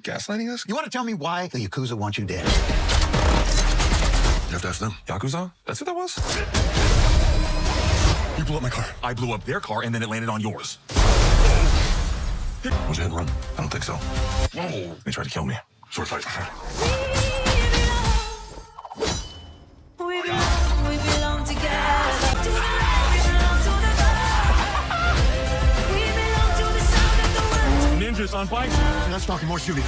gaslighting us? You want to tell me why the Yakuza want you dead? You have to ask them. Yakuza? That's what that was? You blew up my car. I blew up their car and then it landed on yours. Was it hit and run? I don't think so. Whoa. They tried to kill me. Sword fight. We belong together. We belong to the sound of the world. Ninjas on bikes. Let's talk more shooting.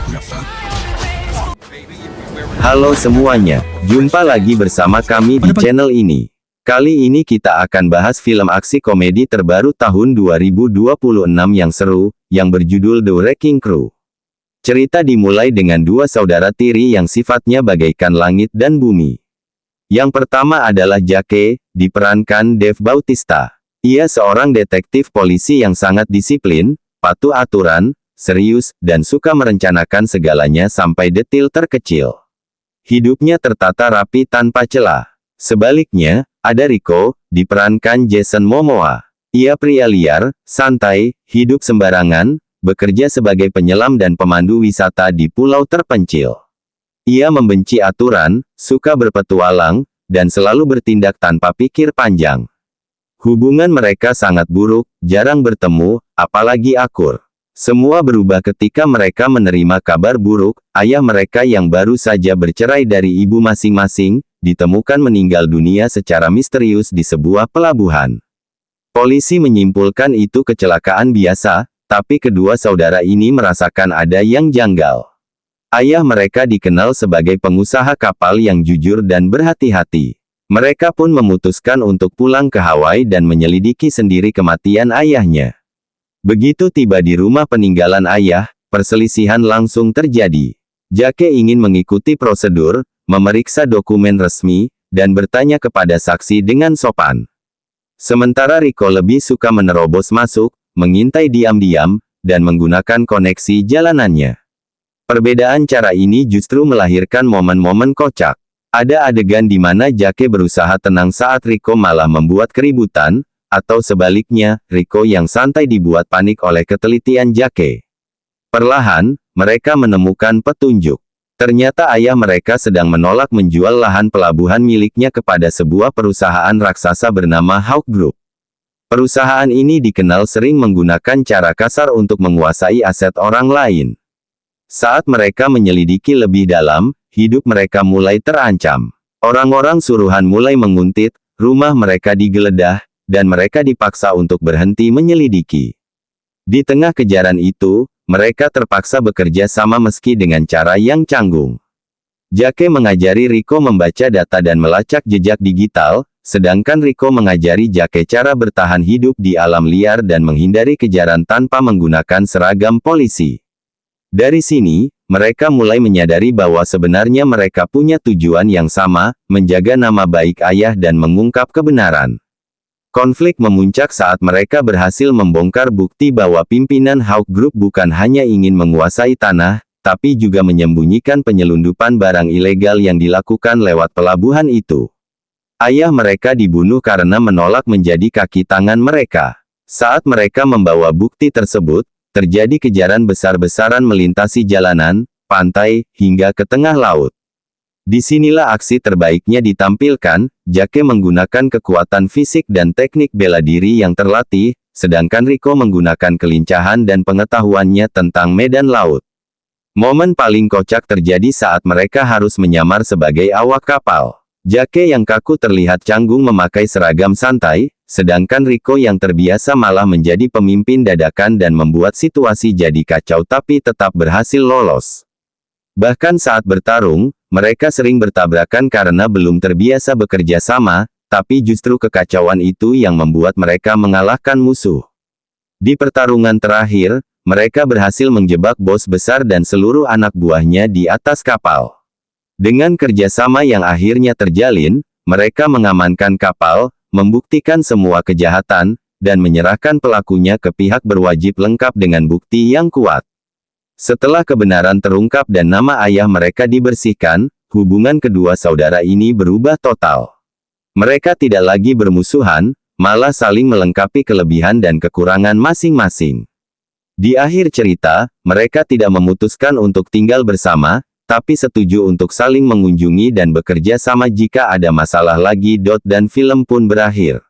We got fun. Halo semuanya, jumpa lagi bersama kami di channel ini. Kali ini kita akan bahas film aksi komedi terbaru tahun 2026 yang seru, yang berjudul The Wrecking Crew. Cerita dimulai dengan dua saudara tiri yang sifatnya bagaikan langit dan bumi. Yang pertama adalah Jake, diperankan Dave Bautista. Ia seorang detektif polisi yang sangat disiplin, patuh aturan, serius, dan suka merencanakan segalanya sampai detil terkecil. Hidupnya tertata rapi tanpa celah. Sebaliknya, ada Rico, diperankan Jason Momoa. Ia pria liar, santai, hidup sembarangan, bekerja sebagai penyelam dan pemandu wisata di pulau terpencil. Ia membenci aturan, suka berpetualang, dan selalu bertindak tanpa pikir panjang. Hubungan mereka sangat buruk, jarang bertemu, apalagi akur. Semua berubah ketika mereka menerima kabar buruk, ayah mereka yang baru saja bercerai dari ibu masing-masing, ditemukan meninggal dunia secara misterius di sebuah pelabuhan. Polisi menyimpulkan itu kecelakaan biasa, tapi kedua saudara ini merasakan ada yang janggal. Ayah mereka dikenal sebagai pengusaha kapal yang jujur dan berhati-hati. Mereka pun memutuskan untuk pulang ke Hawaii dan menyelidiki sendiri kematian ayahnya. Begitu tiba di rumah peninggalan ayah, perselisihan langsung terjadi. Jake ingin mengikuti prosedur, memeriksa dokumen resmi, dan bertanya kepada saksi dengan sopan. Sementara Rico lebih suka menerobos masuk, mengintai diam-diam, dan menggunakan koneksi jalanannya. Perbedaan cara ini justru melahirkan momen-momen kocak. Ada adegan di mana Jake berusaha tenang saat Rico malah membuat keributan, atau sebaliknya, Rico yang santai dibuat panik oleh ketelitian Jake. Perlahan, mereka menemukan petunjuk. Ternyata ayah mereka sedang menolak menjual lahan pelabuhan miliknya kepada sebuah perusahaan raksasa bernama Hawk Group. Perusahaan ini dikenal sering menggunakan cara kasar untuk menguasai aset orang lain. Saat mereka menyelidiki lebih dalam, hidup mereka mulai terancam. Orang-orang suruhan mulai menguntit, rumah mereka digeledah, dan mereka dipaksa untuk berhenti menyelidiki. Di tengah kejaran itu, mereka terpaksa bekerja sama meski dengan cara yang canggung. Jake mengajari Rico membaca data dan melacak jejak digital, sedangkan Rico mengajari Jake cara bertahan hidup di alam liar dan menghindari kejaran tanpa menggunakan seragam polisi. Dari sini, mereka mulai menyadari bahwa sebenarnya mereka punya tujuan yang sama, menjaga nama baik ayah dan mengungkap kebenaran. Konflik memuncak saat mereka berhasil membongkar bukti bahwa pimpinan Hawk Group bukan hanya ingin menguasai tanah, tapi juga menyembunyikan penyelundupan barang ilegal yang dilakukan lewat pelabuhan itu. Ayah mereka dibunuh karena menolak menjadi kaki tangan mereka. Saat mereka membawa bukti tersebut, terjadi kejaran besar-besaran melintasi jalanan, pantai, hingga ke tengah laut. Disinilah aksi terbaiknya ditampilkan. Jake menggunakan kekuatan fisik dan teknik bela diri yang terlatih, sedangkan Rico menggunakan kelincahan dan pengetahuannya tentang medan laut. Momen paling kocak terjadi saat mereka harus menyamar sebagai awak kapal. Jake yang kaku terlihat canggung memakai seragam santai, sedangkan Rico yang terbiasa malah menjadi pemimpin dadakan dan membuat situasi jadi kacau tapi tetap berhasil lolos. Bahkan saat bertarung, mereka sering bertabrakan karena belum terbiasa bekerja sama, tapi justru kekacauan itu yang membuat mereka mengalahkan musuh. Di pertarungan terakhir, mereka berhasil menjebak bos besar dan seluruh anak buahnya di atas kapal. Dengan kerjasama yang akhirnya terjalin, mereka mengamankan kapal, membuktikan semua kejahatan, dan menyerahkan pelakunya ke pihak berwajib lengkap dengan bukti yang kuat. Setelah kebenaran terungkap dan nama ayah mereka dibersihkan, hubungan kedua saudara ini berubah total. Mereka tidak lagi bermusuhan, malah saling melengkapi kelebihan dan kekurangan masing-masing. Di akhir cerita, mereka tidak memutuskan untuk tinggal bersama, tapi setuju untuk saling mengunjungi dan bekerja sama jika ada masalah lagi. Dan film pun berakhir.